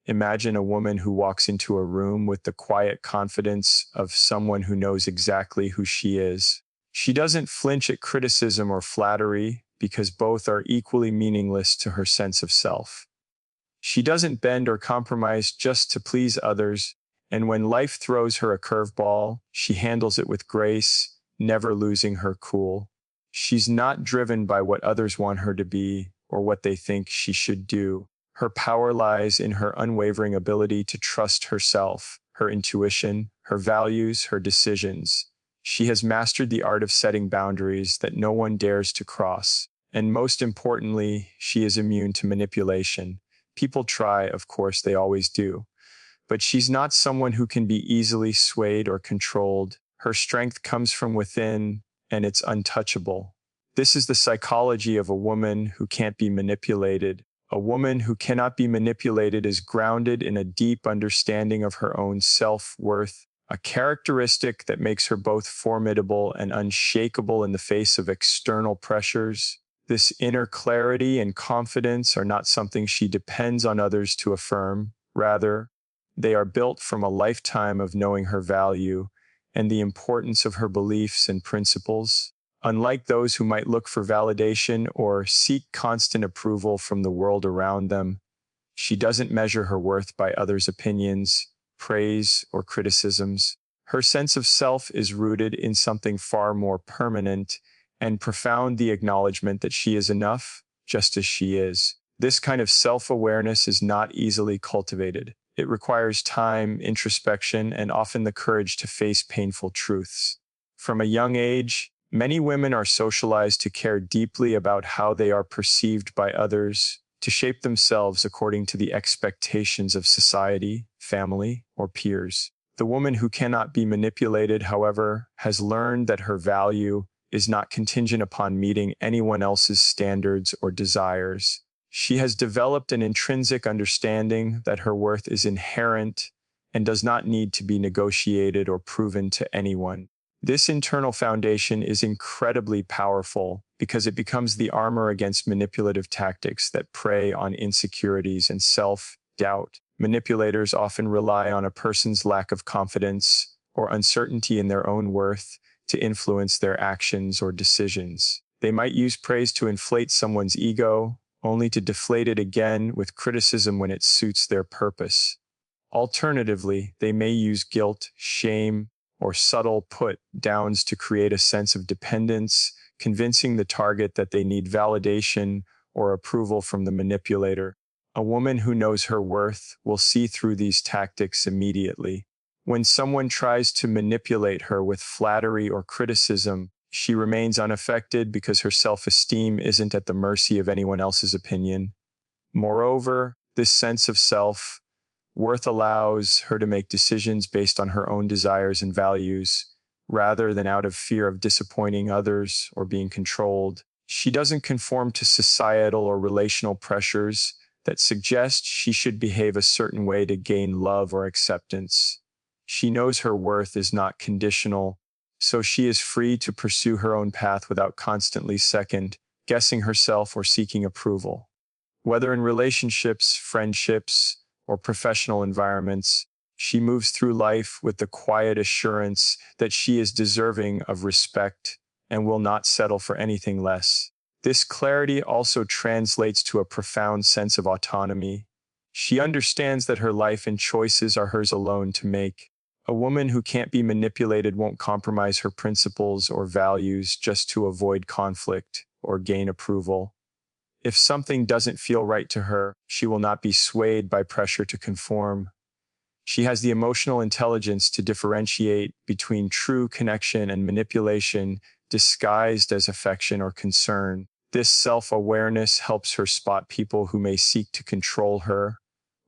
Imagine a woman who walks into a room with the quiet confidence of someone who knows exactly who she is. She doesn't flinch at criticism or flattery because both are equally meaningless to her sense of self. She doesn't bend or compromise just to please others, and when life throws her a curveball, she handles it with grace, never losing her cool. She's not driven by what others want her to be or what they think she should do. Her power lies in her unwavering ability to trust herself, her intuition, her values, her decisions. She has mastered the art of setting boundaries that no one dares to cross. And most importantly, she is immune to manipulation. People try, of course, they always do. But she's not someone who can be easily swayed or controlled. Her strength comes from within, and it's untouchable. This is the psychology of a woman who can't be manipulated. A woman who cannot be manipulated is grounded in a deep understanding of her own self-worth, a characteristic that makes her both formidable and unshakable in the face of external pressures. This inner clarity and confidence are not something she depends on others to affirm. Rather, they are built from a lifetime of knowing her value and the importance of her beliefs and principles. Unlike those who might look for validation or seek constant approval from the world around them, she doesn't measure her worth by others' opinions, praise, or criticisms. Her sense of self is rooted in something far more permanent and profound: the acknowledgement that she is enough just as she is. This kind of self-awareness is not easily cultivated. It requires time, introspection, and often the courage to face painful truths. From a young age, many women are socialized to care deeply about how they are perceived by others, to shape themselves according to the expectations of society, family, or peers. The woman who cannot be manipulated, however, has learned that her value is not contingent upon meeting anyone else's standards or desires. She has developed an intrinsic understanding that her worth is inherent and does not need to be negotiated or proven to anyone. This internal foundation is incredibly powerful because it becomes the armor against manipulative tactics that prey on insecurities and self-doubt. Manipulators often rely on a person's lack of confidence or uncertainty in their own worth to influence their actions or decisions. They might use praise to inflate someone's ego, only to deflate it again with criticism when it suits their purpose. Alternatively, they may use guilt, shame, or subtle put-downs to create a sense of dependence, convincing the target that they need validation or approval from the manipulator. A woman who knows her worth will see through these tactics immediately. When someone tries to manipulate her with flattery or criticism, she remains unaffected because her self-esteem isn't at the mercy of anyone else's opinion. Moreover, this sense of self-worth allows her to make decisions based on her own desires and values, rather than out of fear of disappointing others or being controlled. She doesn't conform to societal or relational pressures that suggest she should behave a certain way to gain love or acceptance. She knows her worth is not conditional, so she is free to pursue her own path without constantly second-guessing herself or seeking approval. Whether in relationships, friendships, or professional environments, she moves through life with the quiet assurance that she is deserving of respect and will not settle for anything less. This clarity also translates to a profound sense of autonomy. She understands that her life and choices are hers alone to make. A woman who can't be manipulated won't compromise her principles or values just to avoid conflict or gain approval. If something doesn't feel right to her, she will not be swayed by pressure to conform. She has the emotional intelligence to differentiate between true connection and manipulation disguised as affection or concern. This self-awareness helps her spot people who may seek to control her,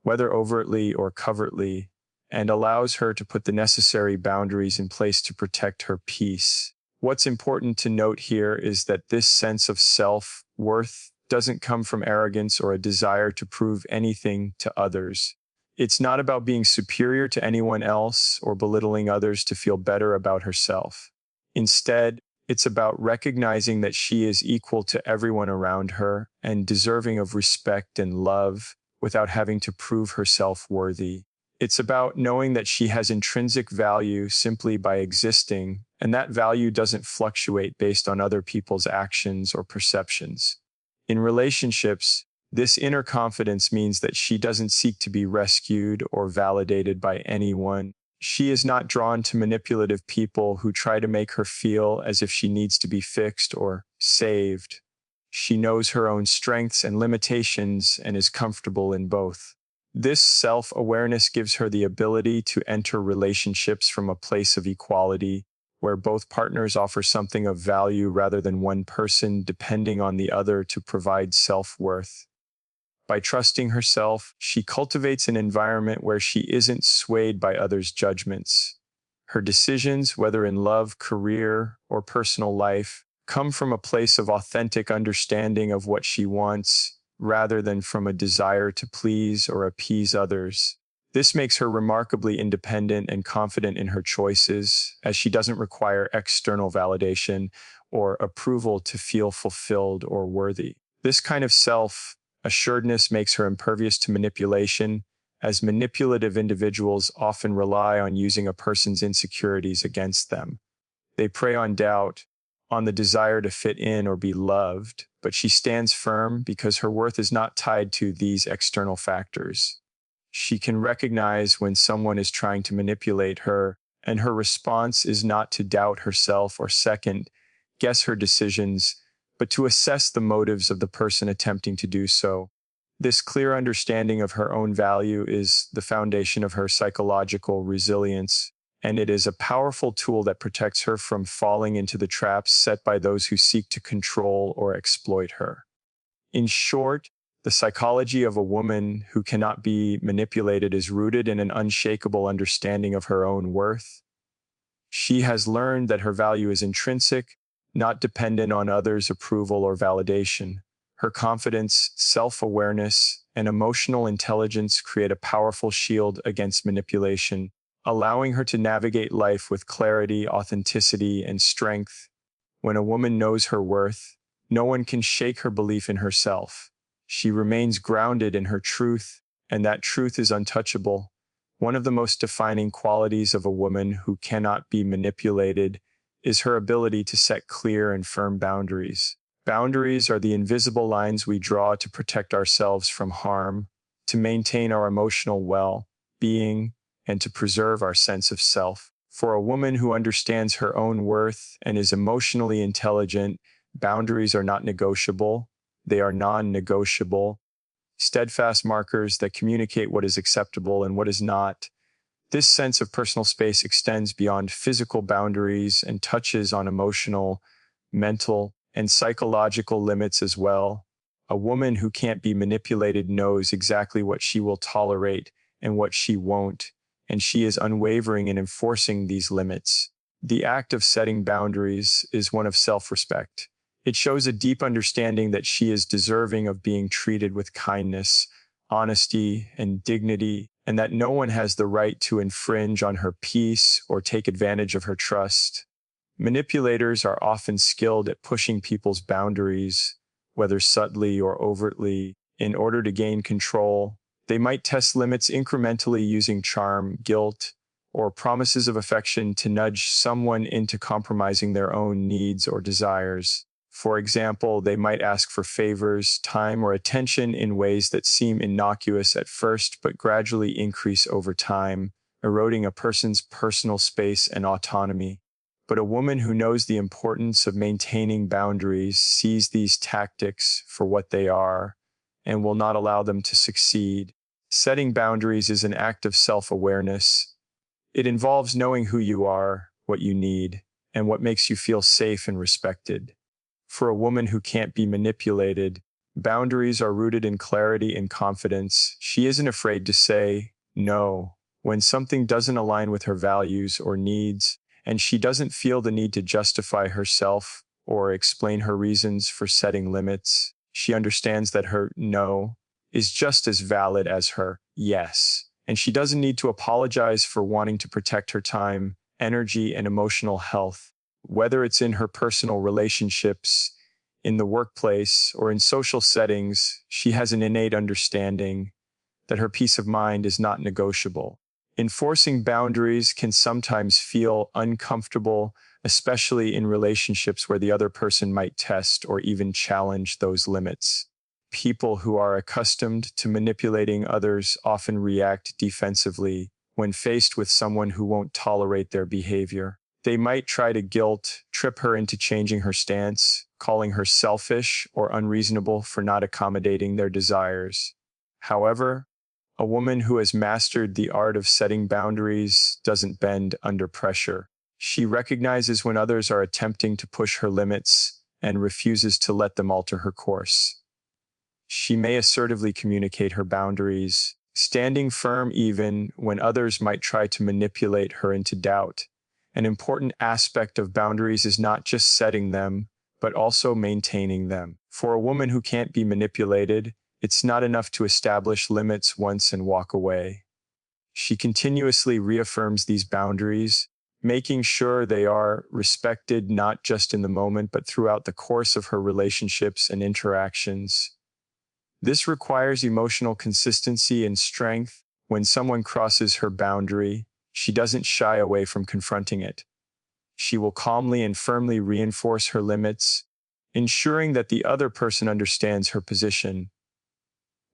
whether overtly or covertly, and allows her to put the necessary boundaries in place to protect her peace. What's important to note here is that this sense of self-worth doesn't come from arrogance or a desire to prove anything to others. It's not about being superior to anyone else or belittling others to feel better about herself. Instead, it's about recognizing that she is equal to everyone around her and deserving of respect and love, without having to prove herself worthy. It's about knowing that she has intrinsic value simply by existing, and that value doesn't fluctuate based on other people's actions or perceptions. In relationships, this inner confidence means that she doesn't seek to be rescued or validated by anyone. She is not drawn to manipulative people who try to make her feel as if she needs to be fixed or saved. She knows her own strengths and limitations and is comfortable in both. This self-awareness gives her the ability to enter relationships from a place of equality, where both partners offer something of value rather than one person depending on the other to provide self-worth. By trusting herself, she cultivates an environment where she isn't swayed by others' judgments. Her decisions, whether in love, career, or personal life, come from a place of authentic understanding of what she wants, rather than from a desire to please or appease others. This makes her remarkably independent and confident in her choices, as she doesn't require external validation or approval to feel fulfilled or worthy. This kind of self-assuredness makes her impervious to manipulation, as manipulative individuals often rely on using a person's insecurities against them. They prey on doubt, on the desire to fit in or be loved, but she stands firm because her worth is not tied to these external factors. She can recognize when someone is trying to manipulate her, and her response is not to doubt herself or second guess her decisions, but to assess the motives of the person attempting to do so. This clear understanding of her own value is the foundation of her psychological resilience, and it is a powerful tool that protects her from falling into the traps set by those who seek to control or exploit her. In short, the psychology of a woman who cannot be manipulated is rooted in an unshakable understanding of her own worth. She has learned that her value is intrinsic, not dependent on others' approval or validation. Her confidence, self-awareness, and emotional intelligence create a powerful shield against manipulation, allowing her to navigate life with clarity, authenticity, and strength. When a woman knows her worth, no one can shake her belief in herself. She remains grounded in her truth, and that truth is untouchable. One of the most defining qualities of a woman who cannot be manipulated is her ability to set clear and firm boundaries. Boundaries are the invisible lines we draw to protect ourselves from harm, to maintain our emotional well-being, and to preserve our sense of self. For a woman who understands her own worth and is emotionally intelligent, boundaries are not negotiable. They are non-negotiable, steadfast markers that communicate what is acceptable and what is not. This sense of personal space extends beyond physical boundaries and touches on emotional, mental, and psychological limits as well. A woman who can't be manipulated knows exactly what she will tolerate and what she won't, and she is unwavering in enforcing these limits. The act of setting boundaries is one of self-respect. It shows a deep understanding that she is deserving of being treated with kindness, honesty, and dignity, and that no one has the right to infringe on her peace or take advantage of her trust. Manipulators are often skilled at pushing people's boundaries, whether subtly or overtly, in order to gain control. They might test limits incrementally using charm, guilt, or promises of affection to nudge someone into compromising their own needs or desires. For example, they might ask for favors, time, or attention in ways that seem innocuous at first but gradually increase over time, eroding a person's personal space and autonomy. But a woman who knows the importance of maintaining boundaries sees these tactics for what they are and will not allow them to succeed. Setting boundaries is an act of self-awareness. It involves knowing who you are, what you need, and what makes you feel safe and respected. For a woman who can't be manipulated, boundaries are rooted in clarity and confidence. She isn't afraid to say no when something doesn't align with her values or needs, and she doesn't feel the need to justify herself or explain her reasons for setting limits. She understands that her no is just as valid as her yes, and she doesn't need to apologize for wanting to protect her time, energy, and emotional health. Whether it's in her personal relationships, in the workplace, or in social settings, she has an innate understanding that her peace of mind is not negotiable. Enforcing boundaries can sometimes feel uncomfortable, especially in relationships where the other person might test or even challenge those limits. People who are accustomed to manipulating others often react defensively when faced with someone who won't tolerate their behavior. They might try to guilt trip her into changing her stance, calling her selfish or unreasonable for not accommodating their desires. However, a woman who has mastered the art of setting boundaries doesn't bend under pressure. She recognizes when others are attempting to push her limits and refuses to let them alter her course. She may assertively communicate her boundaries, standing firm even when others might try to manipulate her into doubt. An important aspect of boundaries is not just setting them, but also maintaining them. For a woman who can't be manipulated, it's not enough to establish limits once and walk away. She continuously reaffirms these boundaries, making sure they are respected not just in the moment, but throughout the course of her relationships and interactions. This requires emotional consistency and strength. When someone crosses her boundary, she doesn't shy away from confronting it. She will calmly and firmly reinforce her limits, ensuring that the other person understands her position.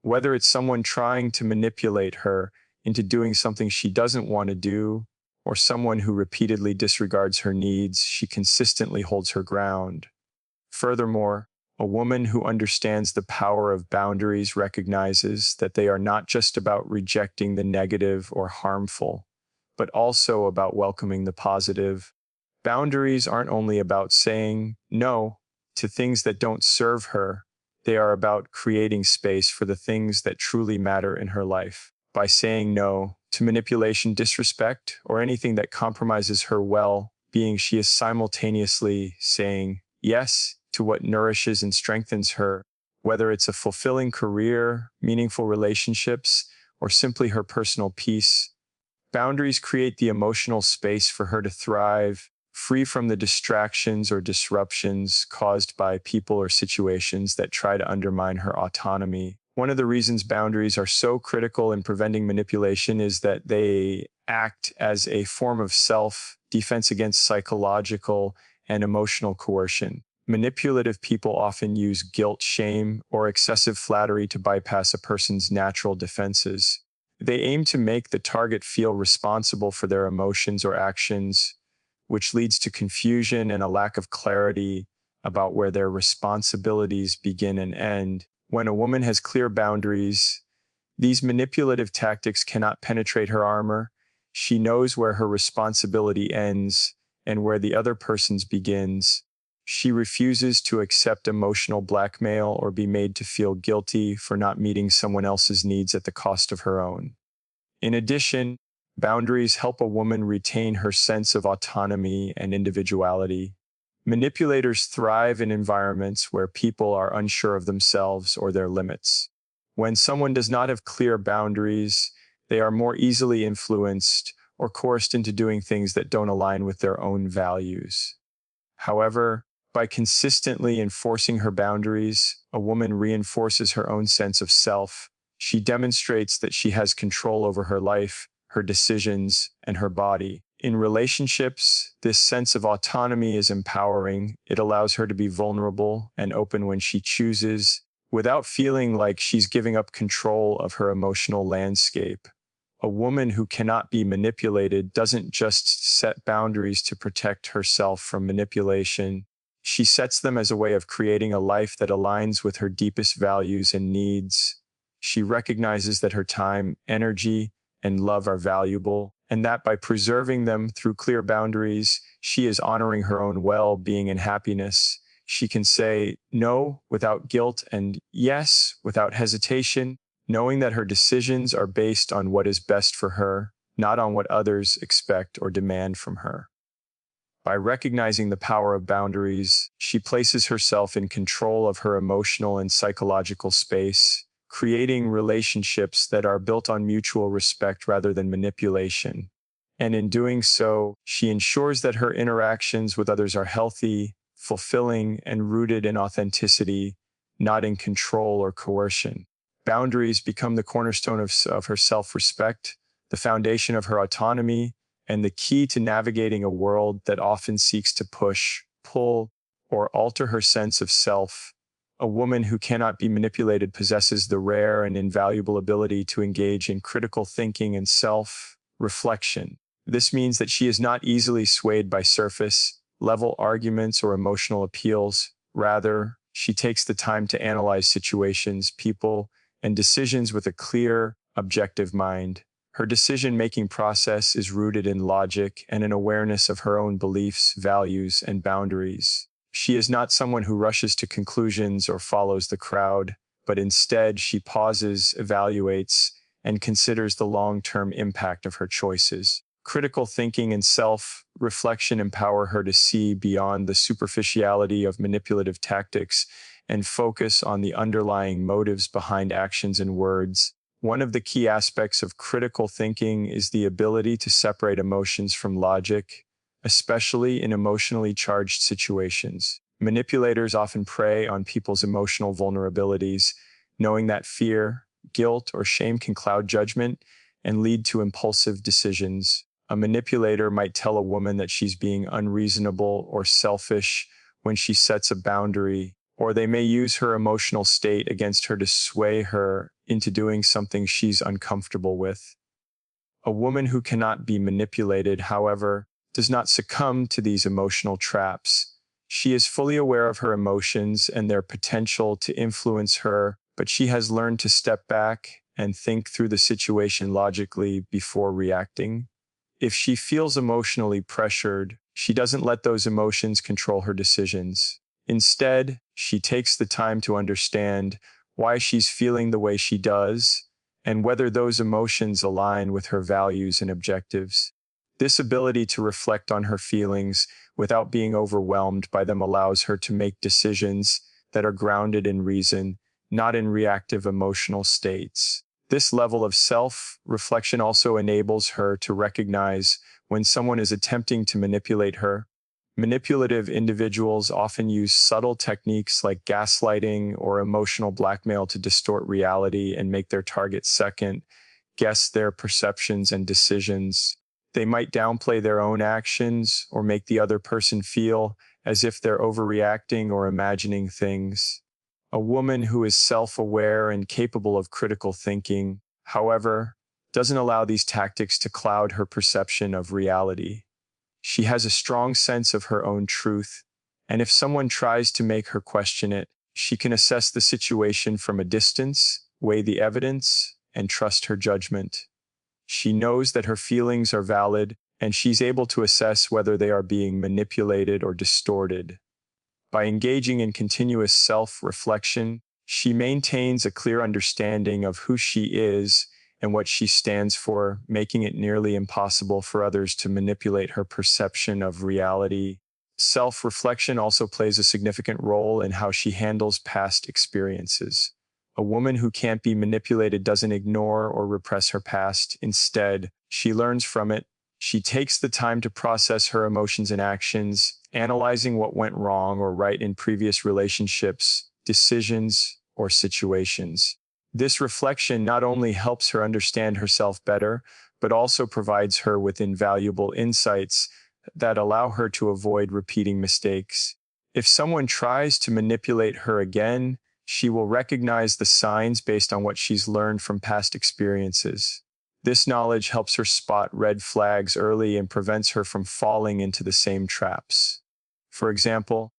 Whether it's someone trying to manipulate her into doing something she doesn't want to do, or someone who repeatedly disregards her needs, she consistently holds her ground. Furthermore, a woman who understands the power of boundaries recognizes that they are not just about rejecting the negative or harmful, but also about welcoming the positive. Boundaries aren't only about saying no to things that don't serve her, they are about creating space for the things that truly matter in her life. By saying no to manipulation, disrespect, or anything that compromises her well-being, she is simultaneously saying yes to what nourishes and strengthens her, whether it's a fulfilling career, meaningful relationships, or simply her personal peace. Boundaries create the emotional space for her to thrive, free from the distractions or disruptions caused by people or situations that try to undermine her autonomy. One of the reasons boundaries are so critical in preventing manipulation is that they act as a form of self-defense against psychological and emotional coercion. Manipulative people often use guilt, shame, or excessive flattery to bypass a person's natural defenses. They aim to make the target feel responsible for their emotions or actions, which leads to confusion and a lack of clarity about where their responsibilities begin and end. When a woman has clear boundaries, these manipulative tactics cannot penetrate her armor. She knows where her responsibility ends and where the other person's begins. She refuses to accept emotional blackmail or be made to feel guilty for not meeting someone else's needs at the cost of her own. In addition, boundaries help a woman retain her sense of autonomy and individuality. Manipulators thrive in environments where people are unsure of themselves or their limits. When someone does not have clear boundaries, they are more easily influenced or coerced into doing things that don't align with their own values. However, by consistently enforcing her boundaries, a woman reinforces her own sense of self. She demonstrates that she has control over her life, her decisions, and her body. In relationships, this sense of autonomy is empowering. It allows her to be vulnerable and open when she chooses, without feeling like she's giving up control of her emotional landscape. A woman who cannot be manipulated doesn't just set boundaries to protect herself from manipulation. She sets them as a way of creating a life that aligns with her deepest values and needs. She recognizes that her time, energy, and love are valuable, and that by preserving them through clear boundaries, she is honoring her own well-being and happiness. She can say no without guilt and yes without hesitation, knowing that her decisions are based on what is best for her, not on what others expect or demand from her. By recognizing the power of boundaries, she places herself in control of her emotional and psychological space, creating relationships that are built on mutual respect rather than manipulation. And in doing so, she ensures that her interactions with others are healthy, fulfilling, and rooted in authenticity, not in control or coercion. Boundaries become the cornerstone of her self-respect, the foundation of her autonomy, and the key to navigating a world that often seeks to push, pull, or alter her sense of self. A woman who cannot be manipulated possesses the rare and invaluable ability to engage in critical thinking and self-reflection. This means that she is not easily swayed by surface-level arguments or emotional appeals. Rather, she takes the time to analyze situations, people, and decisions with a clear, objective mind. Her decision-making process is rooted in logic and an awareness of her own beliefs, values, and boundaries. She is not someone who rushes to conclusions or follows the crowd, but instead she pauses, evaluates, and considers the long-term impact of her choices. Critical thinking and self-reflection empower her to see beyond the superficiality of manipulative tactics and focus on the underlying motives behind actions and words. One of the key aspects of critical thinking is the ability to separate emotions from logic, especially in emotionally charged situations. Manipulators often prey on people's emotional vulnerabilities, knowing that fear, guilt, or shame can cloud judgment and lead to impulsive decisions. A manipulator might tell a woman that she's being unreasonable or selfish when she sets a boundary, or they may use her emotional state against her to sway her into doing something she's uncomfortable with. A woman who cannot be manipulated, however, does not succumb to these emotional traps. She is fully aware of her emotions and their potential to influence her, but she has learned to step back and think through the situation logically before reacting. If she feels emotionally pressured, she doesn't let those emotions control her decisions. Instead, she takes the time to understand why she's feeling the way she does and whether those emotions align with her values and objectives. This ability to reflect on her feelings without being overwhelmed by them allows her to make decisions that are grounded in reason, not in reactive emotional states. This level of self-reflection also enables her to recognize when someone is attempting to manipulate her. Manipulative individuals often use subtle techniques like gaslighting or emotional blackmail to distort reality and make their target second guess their perceptions and decisions. They might downplay their own actions or make the other person feel as if they're overreacting or imagining things. A woman who is self-aware and capable of critical thinking, however, doesn't allow these tactics to cloud her perception of reality. She has a strong sense of her own truth, and if someone tries to make her question it, she can assess the situation from a distance, weigh the evidence, and trust her judgment. She knows that her feelings are valid, and she's able to assess whether they are being manipulated or distorted. By engaging in continuous self-reflection, she maintains a clear understanding of who she is and what she stands for, making it nearly impossible for others to manipulate her perception of reality. Self-reflection also plays a significant role in how she handles past experiences. A woman who can't be manipulated doesn't ignore or repress her past. Instead, she learns from it. She takes the time to process her emotions and actions, analyzing what went wrong or right in previous relationships, decisions, or situations. This reflection not only helps her understand herself better, but also provides her with invaluable insights that allow her to avoid repeating mistakes. If someone tries to manipulate her again, she will recognize the signs based on what she's learned from past experiences. This knowledge helps her spot red flags early and prevents her from falling into the same traps. For example,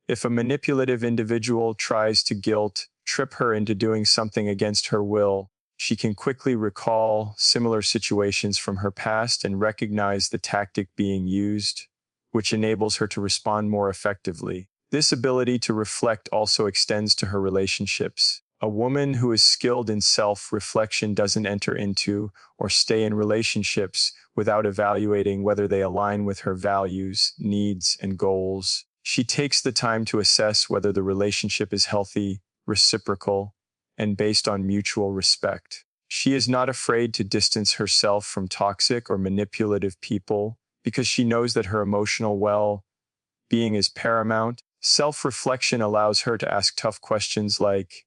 if a manipulative individual tries to trip her into doing something against her will, she can quickly recall similar situations from her past and recognize the tactic being used, which enables her to respond more effectively. This ability to reflect also extends to her relationships. A woman who is skilled in self-reflection doesn't enter into or stay in relationships without evaluating whether they align with her values, needs, and goals. She takes the time to assess whether the relationship is healthy, reciprocal, and based on mutual respect. She is not afraid to distance herself from toxic or manipulative people because she knows that her emotional well-being is paramount. Self-reflection allows her to ask tough questions like,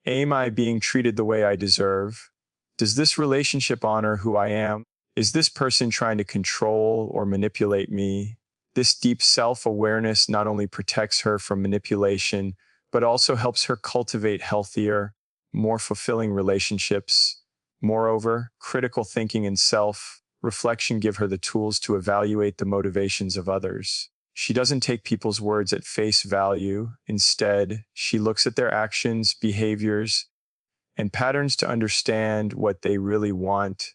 Am I being treated the way I deserve? Does this relationship honor who I am? Is this person trying to control or manipulate me? This deep self-awareness not only protects her from manipulation, but also helps her cultivate healthier, more fulfilling relationships. Moreover, critical thinking and self-reflection give her the tools to evaluate the motivations of others. She doesn't take people's words at face value. Instead, she looks at their actions, behaviors, and patterns to understand what they really want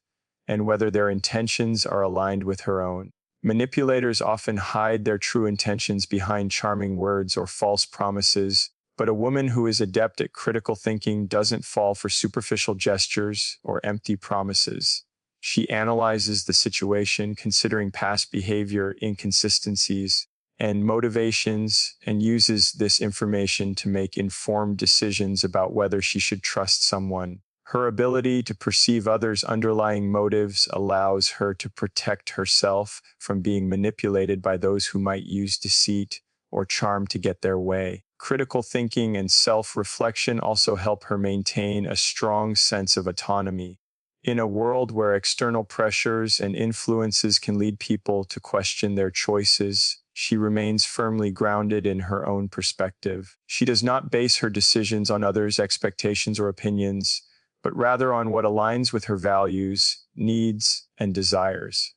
and whether their intentions are aligned with her own. Manipulators often hide their true intentions behind charming words or false promises, but a woman who is adept at critical thinking doesn't fall for superficial gestures or empty promises. She analyzes the situation, considering past behavior, inconsistencies, and motivations, and uses this information to make informed decisions about whether she should trust someone. Her ability to perceive others' underlying motives allows her to protect herself from being manipulated by those who might use deceit or charm to get their way. Critical thinking and self-reflection also help her maintain a strong sense of autonomy. In a world where external pressures and influences can lead people to question their choices, she remains firmly grounded in her own perspective. She does not base her decisions on others' expectations or opinions, but rather on what aligns with her values, needs, and desires.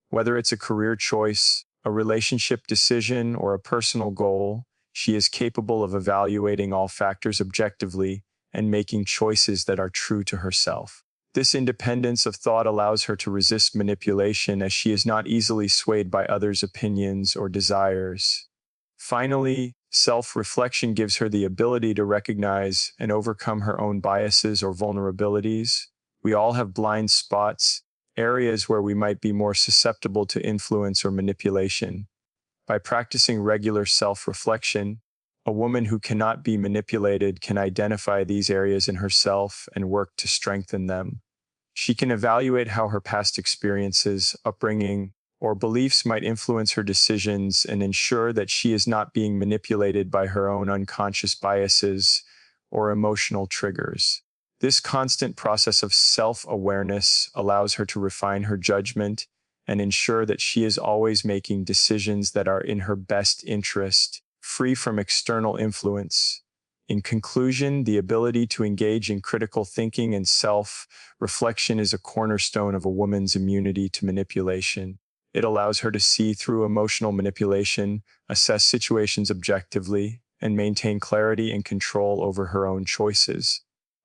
Whether it's a career choice, a relationship decision, or a personal goal, she is capable of evaluating all factors objectively and making choices that are true to herself. This independence of thought allows her to resist manipulation, as she is not easily swayed by others' opinions or desires. Finally, self-reflection gives her the ability to recognize and overcome her own biases or vulnerabilities. We all have blind spots, areas where we might be more susceptible to influence or manipulation. By practicing regular self-reflection, a woman who cannot be manipulated can identify these areas in herself and work to strengthen them. She can evaluate how her past experiences, upbringing, or beliefs might influence her decisions and ensure that she is not being manipulated by her own unconscious biases or emotional triggers. This constant process of self-awareness allows her to refine her judgment and ensure that she is always making decisions that are in her best interest, free from external influence. In conclusion, the ability to engage in critical thinking and self-reflection is a cornerstone of a woman's immunity to manipulation. It allows her to see through emotional manipulation, assess situations objectively, and maintain clarity and control over her own choices.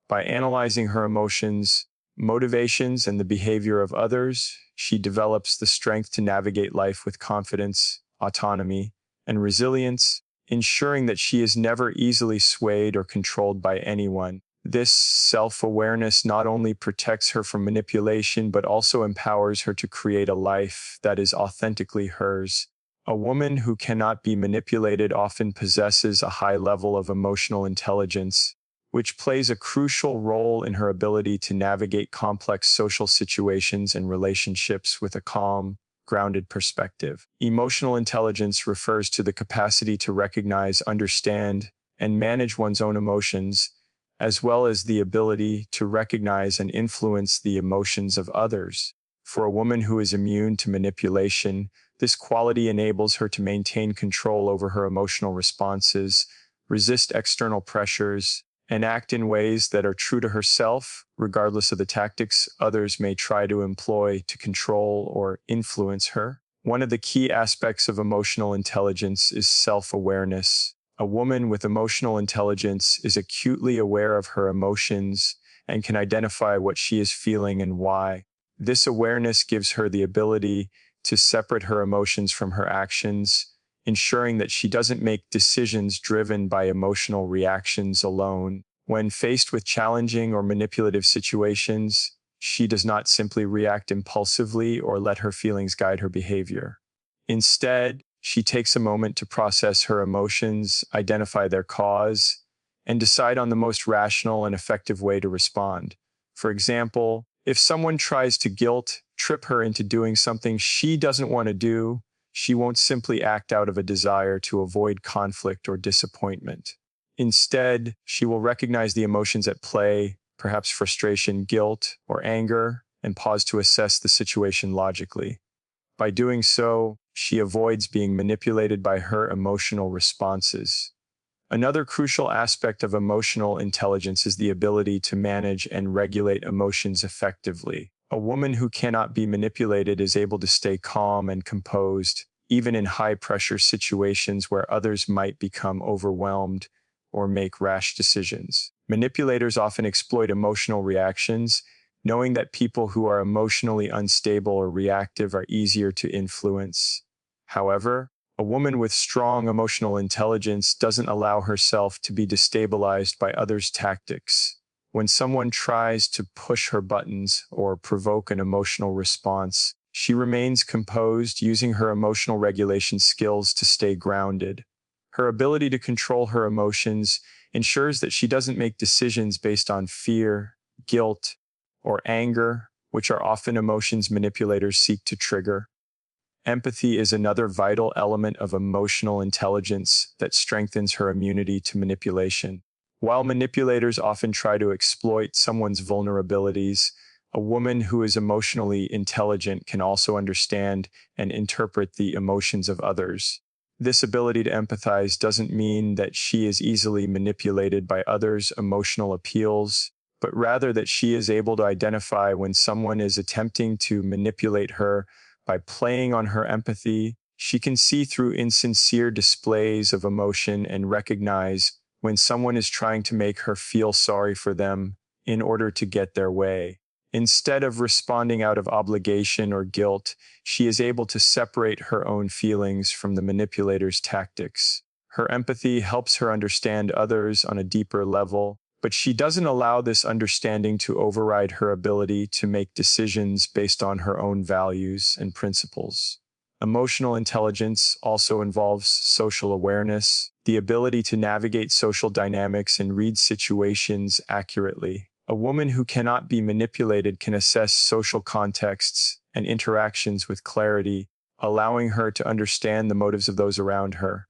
By analyzing her emotions, motivations, and the behavior of others, she develops the strength to navigate life with confidence, autonomy, and resilience, ensuring that she is never easily swayed or controlled by anyone. This self-awareness not only protects her from manipulation, but also empowers her to create a life that is authentically hers. A woman who cannot be manipulated often possesses a high level of emotional intelligence, which plays a crucial role in her ability to navigate complex social situations and relationships with a calm, grounded perspective. Emotional intelligence refers to the capacity to recognize, understand, and manage one's own emotions, as well as the ability to recognize and influence the emotions of others. For a woman who is immune to manipulation, this quality enables her to maintain control over her emotional responses, resist external pressures, and act in ways that are true to herself, regardless of the tactics others may try to employ to control or influence her. One of the key aspects of emotional intelligence is self-awareness. A woman with emotional intelligence is acutely aware of her emotions and can identify what she is feeling and why. This awareness gives her the ability to separate her emotions from her actions, ensuring that she doesn't make decisions driven by emotional reactions alone. When faced with challenging or manipulative situations, she does not simply react impulsively or let her feelings guide her behavior. Instead, she takes a moment to process her emotions, identify their cause, and decide on the most rational and effective way to respond. For example, if someone tries to trip her into doing something she doesn't want to do, she won't simply act out of a desire to avoid conflict or disappointment. Instead, she will recognize the emotions at play, perhaps frustration, guilt, or anger, and pause to assess the situation logically. By doing so, she avoids being manipulated by her emotional responses. Another crucial aspect of emotional intelligence is the ability to manage and regulate emotions effectively. A woman who cannot be manipulated is able to stay calm and composed, even in high-pressure situations where others might become overwhelmed or make rash decisions. Manipulators often exploit emotional reactions, knowing that people who are emotionally unstable or reactive are easier to influence. However, a woman with strong emotional intelligence doesn't allow herself to be destabilized by others' tactics. When someone tries to push her buttons or provoke an emotional response, she remains composed, using her emotional regulation skills to stay grounded. Her ability to control her emotions ensures that she doesn't make decisions based on fear, guilt, or anger, which are often emotions manipulators seek to trigger. Empathy is another vital element of emotional intelligence that strengthens her immunity to manipulation. While manipulators often try to exploit someone's vulnerabilities, a woman who is emotionally intelligent can also understand and interpret the emotions of others. This ability to empathize doesn't mean that she is easily manipulated by others' emotional appeals, but rather that she is able to identify when someone is attempting to manipulate her. By playing on her empathy, she can see through insincere displays of emotion and recognize when someone is trying to make her feel sorry for them in order to get their way. Instead of responding out of obligation or guilt, she is able to separate her own feelings from the manipulator's tactics. Her empathy helps her understand others on a deeper level, but she doesn't allow this understanding to override her ability to make decisions based on her own values and principles. Emotional intelligence also involves social awareness, the ability to navigate social dynamics and read situations accurately. A woman who cannot be manipulated can assess social contexts and interactions with clarity, allowing her to understand the motives of those around her.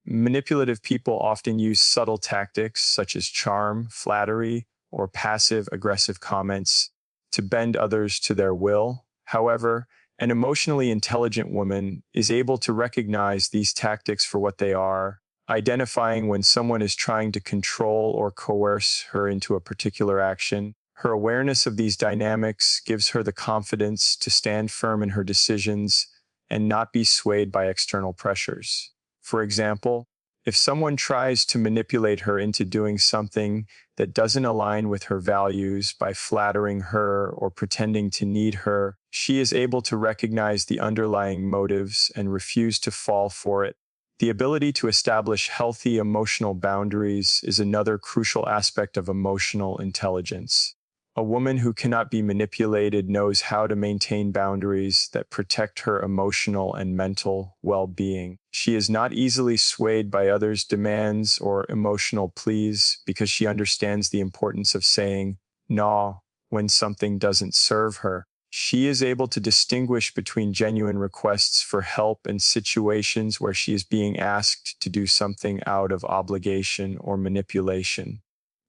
Manipulative people often use subtle tactics such as charm, flattery, or passive-aggressive comments to bend others to their will. However, an emotionally intelligent woman is able to recognize these tactics for what they are, identifying when someone is trying to control or coerce her into a particular action. Her awareness of these dynamics gives her the confidence to stand firm in her decisions and not be swayed by external pressures. For example, if someone tries to manipulate her into doing something that doesn't align with her values by flattering her or pretending to need her, she is able to recognize the underlying motives and refuse to fall for it. The ability to establish healthy emotional boundaries is another crucial aspect of emotional intelligence. A woman who cannot be manipulated knows how to maintain boundaries that protect her emotional and mental well-being. She is not easily swayed by others' demands or emotional pleas because she understands the importance of saying no when something doesn't serve her. She is able to distinguish between genuine requests for help and situations where she is being asked to do something out of obligation or manipulation.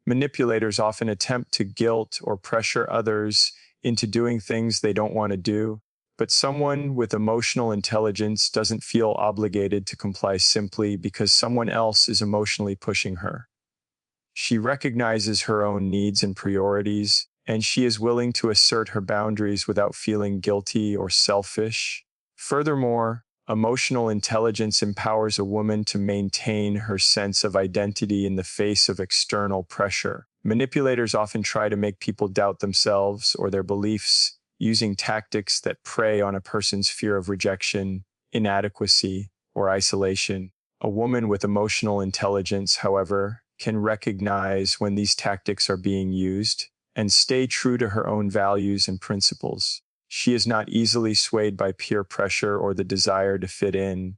Manipulators often attempt to guilt or pressure others into doing things they don't want to do, but someone with emotional intelligence doesn't feel obligated to comply simply because someone else is emotionally pushing her. She recognizes her own needs and priorities, and she is willing to assert her boundaries without feeling guilty or selfish. Furthermore, emotional intelligence empowers a woman to maintain her sense of identity in the face of external pressure. Manipulators often try to make people doubt themselves or their beliefs, using tactics that prey on a person's fear of rejection, inadequacy, or isolation. A woman with emotional intelligence, however, can recognize when these tactics are being used and stay true to her own values and principles. She is not easily swayed by peer pressure or the desire to fit in.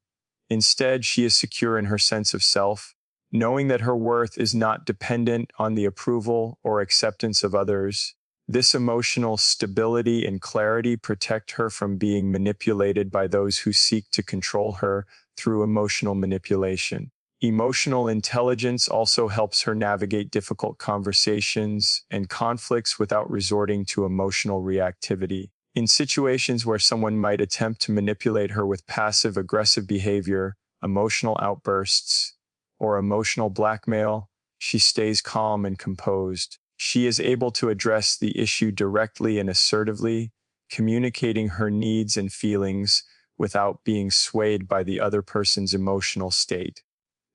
Instead, she is secure in her sense of self, knowing that her worth is not dependent on the approval or acceptance of others. This emotional stability and clarity protect her from being manipulated by those who seek to control her through emotional manipulation. Emotional intelligence also helps her navigate difficult conversations and conflicts without resorting to emotional reactivity. In situations where someone might attempt to manipulate her with passive-aggressive behavior, emotional outbursts, or emotional blackmail, she stays calm and composed. She is able to address the issue directly and assertively, communicating her needs and feelings without being swayed by the other person's emotional state.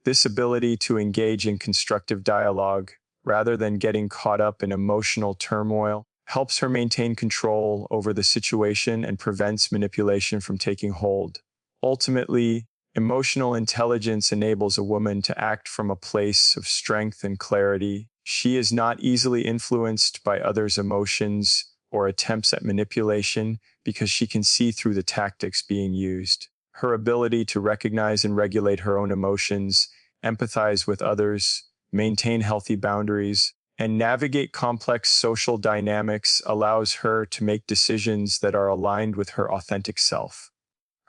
This ability to engage in constructive dialogue, rather than getting caught up in emotional turmoil, helps her maintain control over the situation and prevents manipulation from taking hold. Ultimately, emotional intelligence enables a woman to act from a place of strength and clarity. She is not easily influenced by others' emotions or attempts at manipulation because she can see through the tactics being used. Her ability to recognize and regulate her own emotions, empathize with others, maintain healthy boundaries, and navigate complex social dynamics allows her to make decisions that are aligned with her authentic self.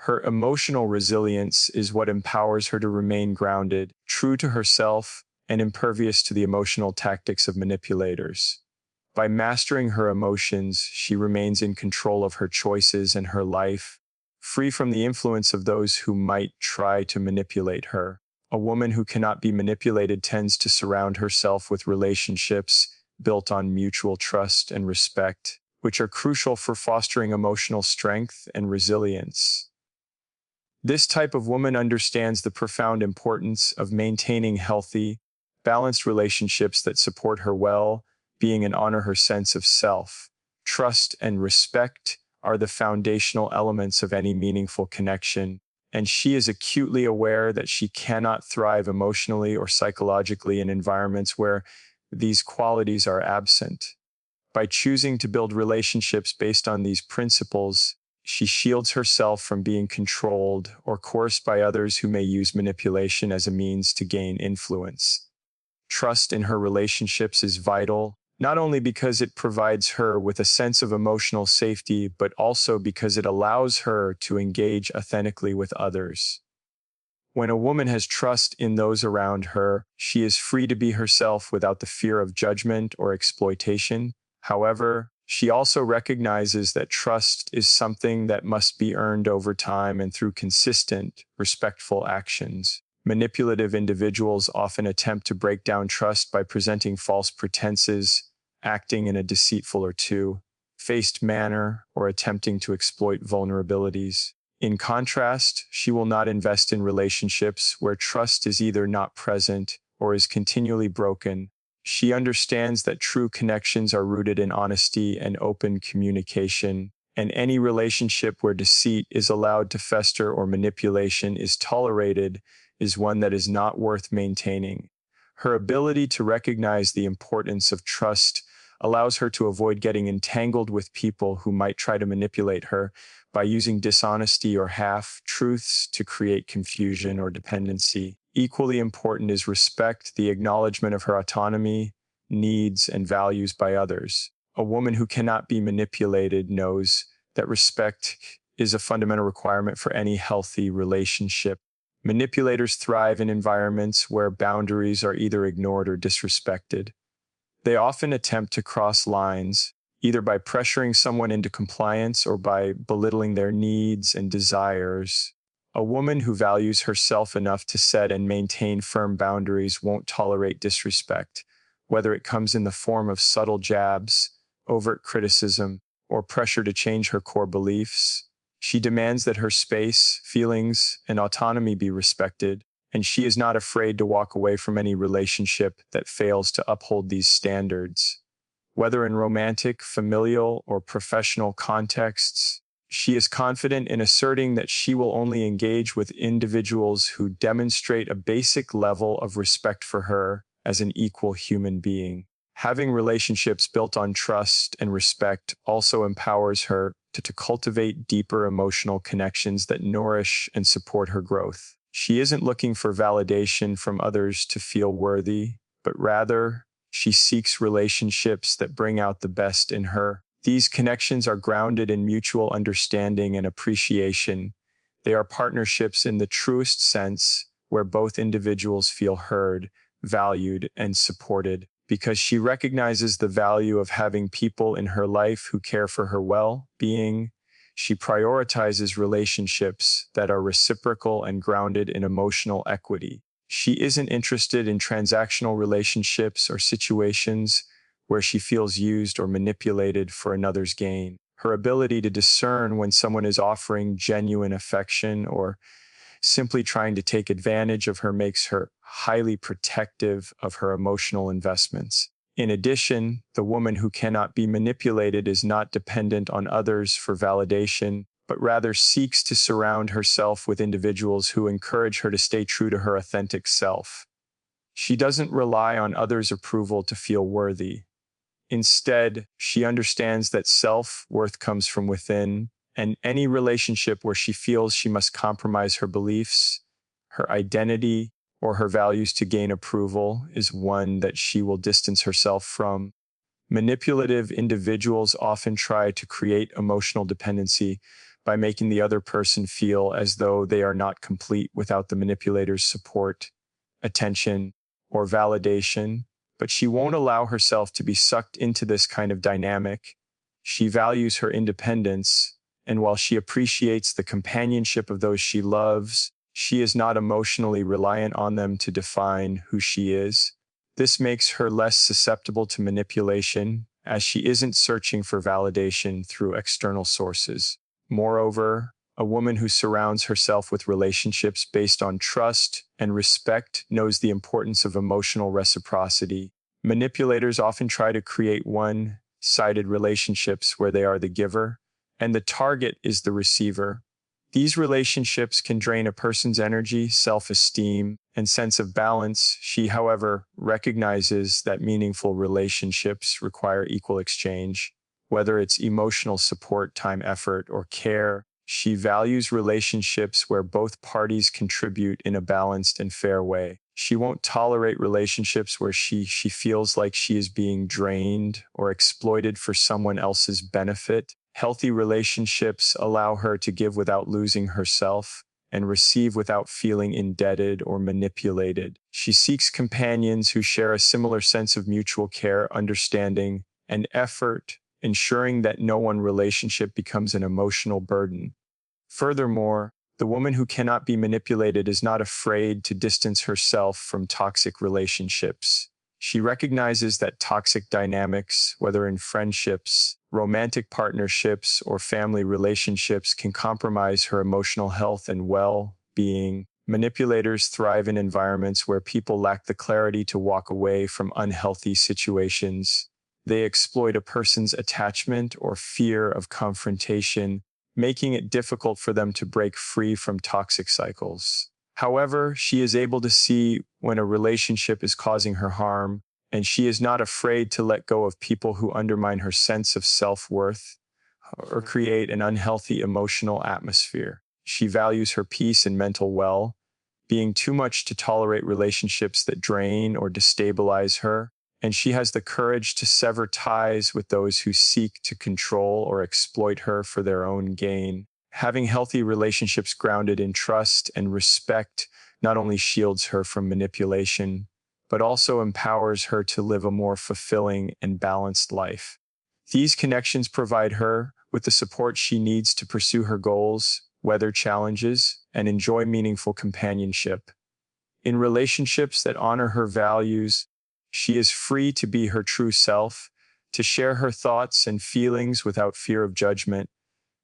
Her emotional resilience is what empowers her to remain grounded, true to herself, and impervious to the emotional tactics of manipulators. By mastering her emotions, she remains in control of her choices and her life, free from the influence of those who might try to manipulate her. A woman who cannot be manipulated tends to surround herself with relationships built on mutual trust and respect, which are crucial for fostering emotional strength and resilience. This type of woman understands the profound importance of maintaining healthy, balanced relationships that support her well-being and honor her sense of self. Trust and respect are the foundational elements of any meaningful connection, and she is acutely aware that she cannot thrive emotionally or psychologically in environments where these qualities are absent. By choosing to build relationships based on these principles, she shields herself from being controlled or coerced by others who may use manipulation as a means to gain influence. Trust in her relationships is vital, not only because it provides her with a sense of emotional safety, but also because it allows her to engage authentically with others. When a woman has trust in those around her, she is free to be herself without the fear of judgment or exploitation. However, she also recognizes that trust is something that must be earned over time and through consistent, respectful actions. Manipulative individuals often attempt to break down trust by presenting false pretenses, acting in a deceitful or two-faced manner, or attempting to exploit vulnerabilities. In contrast, she will not invest in relationships where trust is either not present or is continually broken. She understands that true connections are rooted in honesty and open communication, and any relationship where deceit is allowed to fester or manipulation is tolerated is one that is not worth maintaining. Her ability to recognize the importance of trust allows her to avoid getting entangled with people who might try to manipulate her by using dishonesty or half-truths to create confusion or dependency. Equally important is respect, the acknowledgement of her autonomy, needs, and values by others. A woman who cannot be manipulated knows that respect is a fundamental requirement for any healthy relationship. Manipulators thrive in environments where boundaries are either ignored or disrespected. They often attempt to cross lines, either by pressuring someone into compliance or by belittling their needs and desires. A woman who values herself enough to set and maintain firm boundaries won't tolerate disrespect, whether it comes in the form of subtle jabs, overt criticism, or pressure to change her core beliefs. She demands that her space, feelings, and autonomy be respected, and she is not afraid to walk away from any relationship that fails to uphold these standards. Whether in romantic, familial, or professional contexts, she is confident in asserting that she will only engage with individuals who demonstrate a basic level of respect for her as an equal human being. Having relationships built on trust and respect also empowers her to cultivate deeper emotional connections that nourish and support her growth. She isn't looking for validation from others to feel worthy, but rather, she seeks relationships that bring out the best in her. These connections are grounded in mutual understanding and appreciation. They are partnerships in the truest sense, where both individuals feel heard, valued, and supported. Because she recognizes the value of having people in her life who care for her well-being, she prioritizes relationships that are reciprocal and grounded in emotional equity. She isn't interested in transactional relationships or situations where she feels used or manipulated for another's gain. Her ability to discern when someone is offering genuine affection or simply trying to take advantage of her makes her highly protective of her emotional investments. In addition, the woman who cannot be manipulated is not dependent on others for validation, but rather seeks to surround herself with individuals who encourage her to stay true to her authentic self. She doesn't rely on others' approval to feel worthy. Instead, she understands that self-worth comes from within, and any relationship where she feels she must compromise her beliefs, her identity, or her values to gain approval is one that she will distance herself from. Manipulative individuals often try to create emotional dependency by making the other person feel as though they are not complete without the manipulator's support, attention, or validation, but she won't allow herself to be sucked into this kind of dynamic. She values her independence, and while she appreciates the companionship of those she loves, she is not emotionally reliant on them to define who she is. This makes her less susceptible to manipulation, as she isn't searching for validation through external sources. Moreover, a woman who surrounds herself with relationships based on trust and respect knows the importance of emotional reciprocity. Manipulators often try to create one-sided relationships where they are the giver and the target is the receiver. These relationships can drain a person's energy, self-esteem, and sense of balance. She, however, recognizes that meaningful relationships require equal exchange. Whether it's emotional support, time, effort, or care, she values relationships where both parties contribute in a balanced and fair way. She won't tolerate relationships where she feels like she is being drained or exploited for someone else's benefit. Healthy relationships allow her to give without losing herself and receive without feeling indebted or manipulated. She seeks companions who share a similar sense of mutual care, understanding, and effort, ensuring that no one relationship becomes an emotional burden. Furthermore, the woman who cannot be manipulated is not afraid to distance herself from toxic relationships. She recognizes that toxic dynamics, whether in friendships, romantic partnerships, or family relationships, can compromise her emotional health and well-being. Manipulators thrive in environments where people lack the clarity to walk away from unhealthy situations. They exploit a person's attachment or fear of confrontation, making it difficult for them to break free from toxic cycles. However, she is able to see when a relationship is causing her harm, and she is not afraid to let go of people who undermine her sense of self-worth or create an unhealthy emotional atmosphere. She values her peace and mental well-being too much to tolerate relationships that drain or destabilize her, and she has the courage to sever ties with those who seek to control or exploit her for their own gain. Having healthy relationships grounded in trust and respect not only shields her from manipulation, but also empowers her to live a more fulfilling and balanced life. These connections provide her with the support she needs to pursue her goals, weather challenges, and enjoy meaningful companionship. In relationships that honor her values, she is free to be her true self, to share her thoughts and feelings without fear of judgment,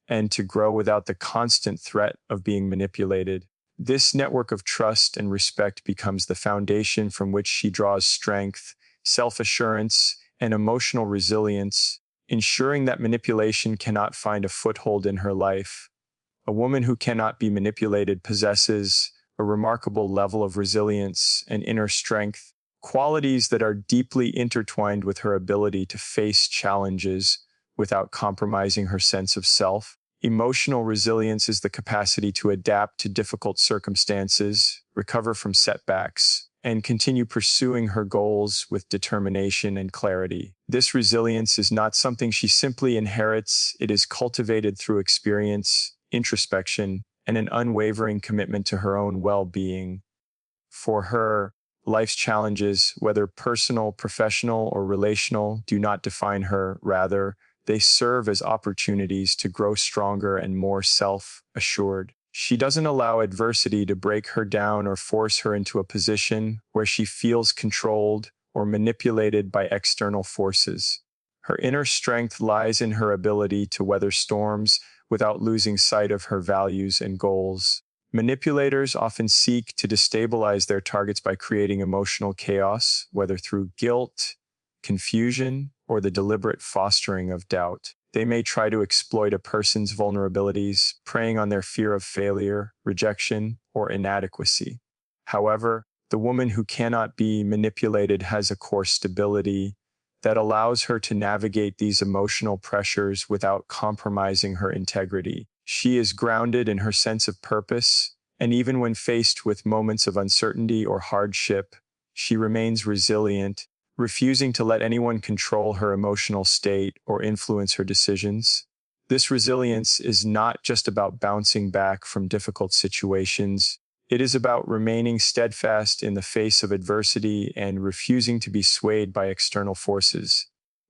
and to grow without the constant threat of being manipulated. This network of trust and respect becomes the foundation from which she draws strength, self-assurance, and emotional resilience, ensuring that manipulation cannot find a foothold in her life. A woman who cannot be manipulated possesses a remarkable level of resilience and inner strength, qualities that are deeply intertwined with her ability to face challenges without compromising her sense of self. Emotional resilience is the capacity to adapt to difficult circumstances, recover from setbacks, and continue pursuing her goals with determination and clarity. This resilience is not something she simply inherits. It is cultivated through experience, introspection, and an unwavering commitment to her own well-being. For her, life's challenges, whether personal, professional, or relational, do not define her. Rather, they serve as opportunities to grow stronger and more self-assured. She doesn't allow adversity to break her down or force her into a position where she feels controlled or manipulated by external forces. Her inner strength lies in her ability to weather storms without losing sight of her values and goals. Manipulators often seek to destabilize their targets by creating emotional chaos, whether through guilt, confusion, or the deliberate fostering of doubt. They may try to exploit a person's vulnerabilities, preying on their fear of failure, rejection, or inadequacy. However, the woman who cannot be manipulated has a core stability that allows her to navigate these emotional pressures without compromising her integrity. She is grounded in her sense of purpose, and even when faced with moments of uncertainty or hardship, she remains resilient, refusing to let anyone control her emotional state or influence her decisions. This resilience is not just about bouncing back from difficult situations. It is about remaining steadfast in the face of adversity and refusing to be swayed by external forces.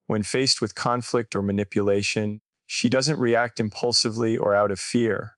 When faced with conflict or manipulation, she doesn't react impulsively or out of fear.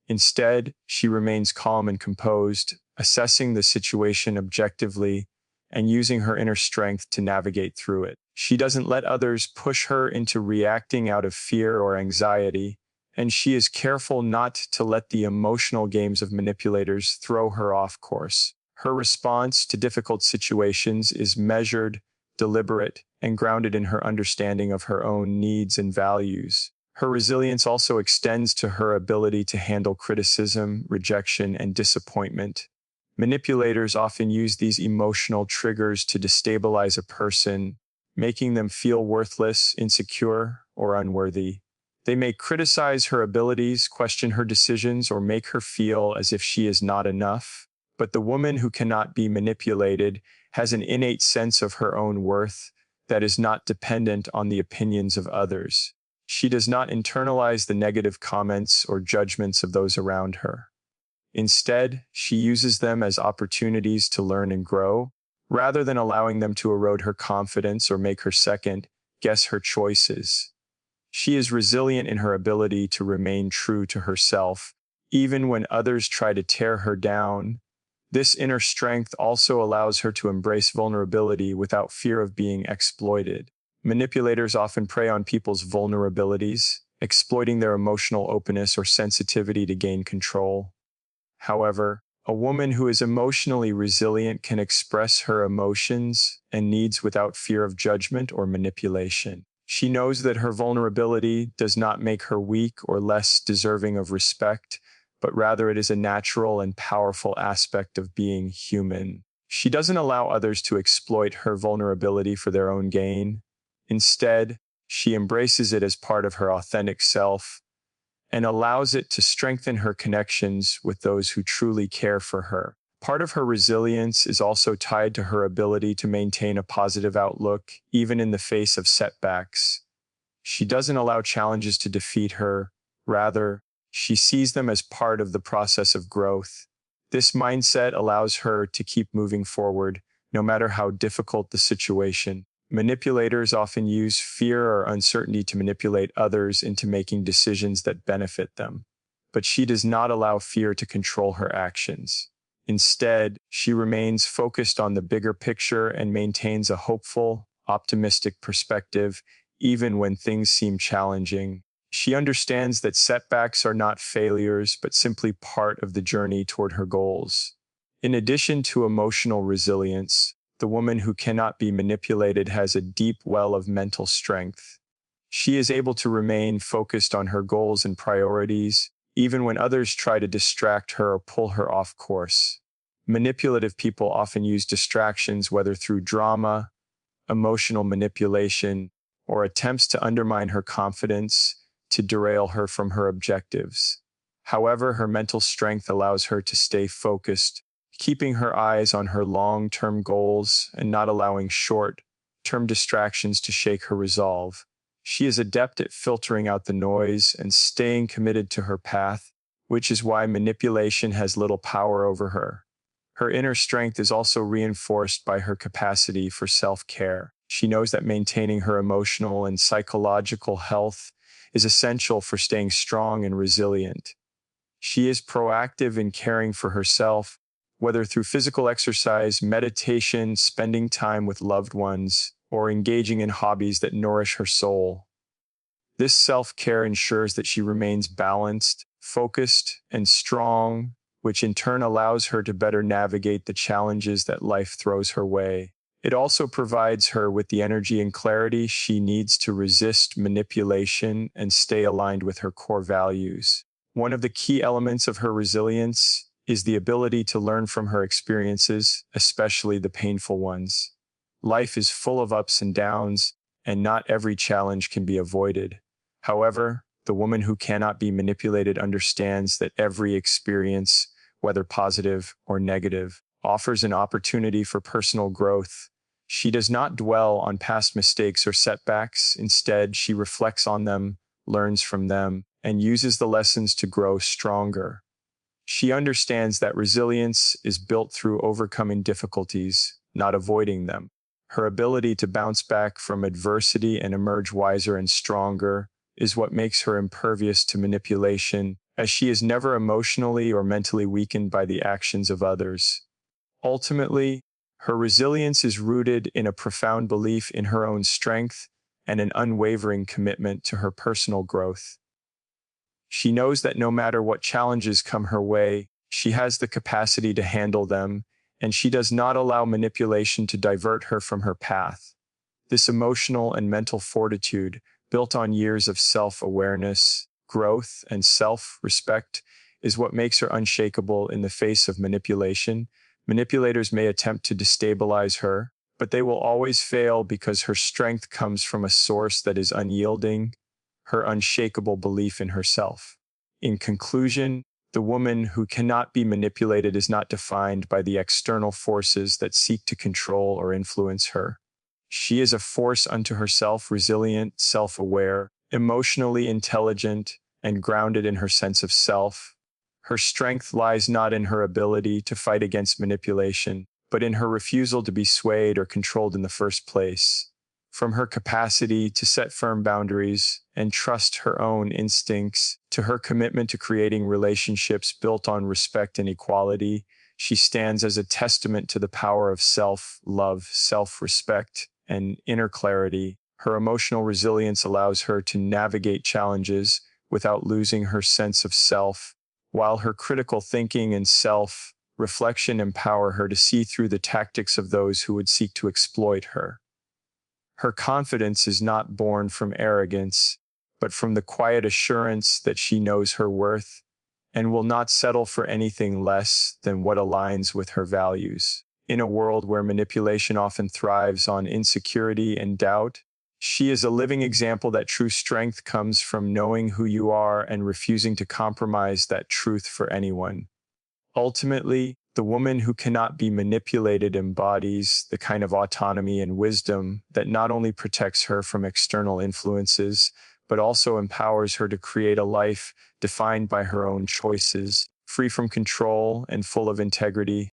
Instead, she remains calm and composed, assessing the situation objectively and using her inner strength to navigate through it. She doesn't let others push her into reacting out of fear or anxiety, and she is careful not to let the emotional games of manipulators throw her off course. Her response to difficult situations is measured, deliberate, and grounded in her understanding of her own needs and values. Her resilience also extends to her ability to handle criticism, rejection, and disappointment. Manipulators often use these emotional triggers to destabilize a person, making them feel worthless, insecure, or unworthy. They may criticize her abilities, question her decisions, or make her feel as if she is not enough. But the woman who cannot be manipulated has an innate sense of her own worth that is not dependent on the opinions of others. She does not internalize the negative comments or judgments of those around her. Instead, she uses them as opportunities to learn and grow, rather than allowing them to erode her confidence or make her second guess her choices. She is resilient in her ability to remain true to herself, even when others try to tear her down. This inner strength also allows her to embrace vulnerability without fear of being exploited. Manipulators often prey on people's vulnerabilities, exploiting their emotional openness or sensitivity to gain control. However, a woman who is emotionally resilient can express her emotions and needs without fear of judgment or manipulation. She knows that her vulnerability does not make her weak or less deserving of respect, but rather it is a natural and powerful aspect of being human. She doesn't allow others to exploit her vulnerability for their own gain. Instead, she embraces it as part of her authentic self and allows it to strengthen her connections with those who truly care for her. Part of her resilience is also tied to her ability to maintain a positive outlook, even in the face of setbacks. She doesn't allow challenges to defeat her. Rather, she sees them as part of the process of growth. This mindset allows her to keep moving forward, no matter how difficult the situation. Manipulators often use fear or uncertainty to manipulate others into making decisions that benefit them. But she does not allow fear to control her actions. Instead, she remains focused on the bigger picture and maintains a hopeful, optimistic perspective, even when things seem challenging. She understands that setbacks are not failures, but simply part of the journey toward her goals. In addition to emotional resilience, the woman who cannot be manipulated has a deep well of mental strength. She is able to remain focused on her goals and priorities, even when others try to distract her or pull her off course. Manipulative people often use distractions, whether through drama, emotional manipulation, or attempts to undermine her confidence, to derail her from her objectives. However, her mental strength allows her to stay focused, keeping her eyes on her long-term goals and not allowing short-term distractions to shake her resolve. She is adept at filtering out the noise and staying committed to her path, which is why manipulation has little power over her. Her inner strength is also reinforced by her capacity for self-care. She knows that maintaining her emotional and psychological health is essential for staying strong and resilient. She is proactive in caring for herself, whether through physical exercise, meditation, spending time with loved ones, or engaging in hobbies that nourish her soul. This self-care ensures that she remains balanced, focused, and strong, which in turn allows her to better navigate the challenges that life throws her way. It also provides her with the energy and clarity she needs to resist manipulation and stay aligned with her core values. One of the key elements of her resilience is the ability to learn from her experiences, especially the painful ones. Life is full of ups and downs, and not every challenge can be avoided. However, the woman who cannot be manipulated understands that every experience, whether positive or negative, offers an opportunity for personal growth. She does not dwell on past mistakes or setbacks. Instead, she reflects on them, learns from them, and uses the lessons to grow stronger. She understands that resilience is built through overcoming difficulties, not avoiding them. Her ability to bounce back from adversity and emerge wiser and stronger is what makes her impervious to manipulation, as she is never emotionally or mentally weakened by the actions of others. Ultimately, her resilience is rooted in a profound belief in her own strength and an unwavering commitment to her personal growth. She knows that no matter what challenges come her way, she has the capacity to handle them, and she does not allow manipulation to divert her from her path. This emotional and mental fortitude, built on years of self-awareness, growth, and self-respect, is what makes her unshakable in the face of manipulation. Manipulators may attempt to destabilize her, but they will always fail because her strength comes from a source that is unyielding, her unshakable belief in herself. In conclusion, the woman who cannot be manipulated is not defined by the external forces that seek to control or influence her. She is a force unto herself, resilient, self-aware, emotionally intelligent, and grounded in her sense of self. Her strength lies not in her ability to fight against manipulation, but in her refusal to be swayed or controlled in the first place. From her capacity to set firm boundaries and trust her own instincts to her commitment to creating relationships built on respect and equality, she stands as a testament to the power of self-love, self-respect, and inner clarity. Her emotional resilience allows her to navigate challenges without losing her sense of self, while her critical thinking and self-reflection empower her to see through the tactics of those who would seek to exploit her. Her confidence is not born from arrogance, but from the quiet assurance that she knows her worth and will not settle for anything less than what aligns with her values. In a world where manipulation often thrives on insecurity and doubt, she is a living example that true strength comes from knowing who you are and refusing to compromise that truth for anyone. Ultimately, the woman who cannot be manipulated embodies the kind of autonomy and wisdom that not only protects her from external influences, but also empowers her to create a life defined by her own choices, free from control and full of integrity.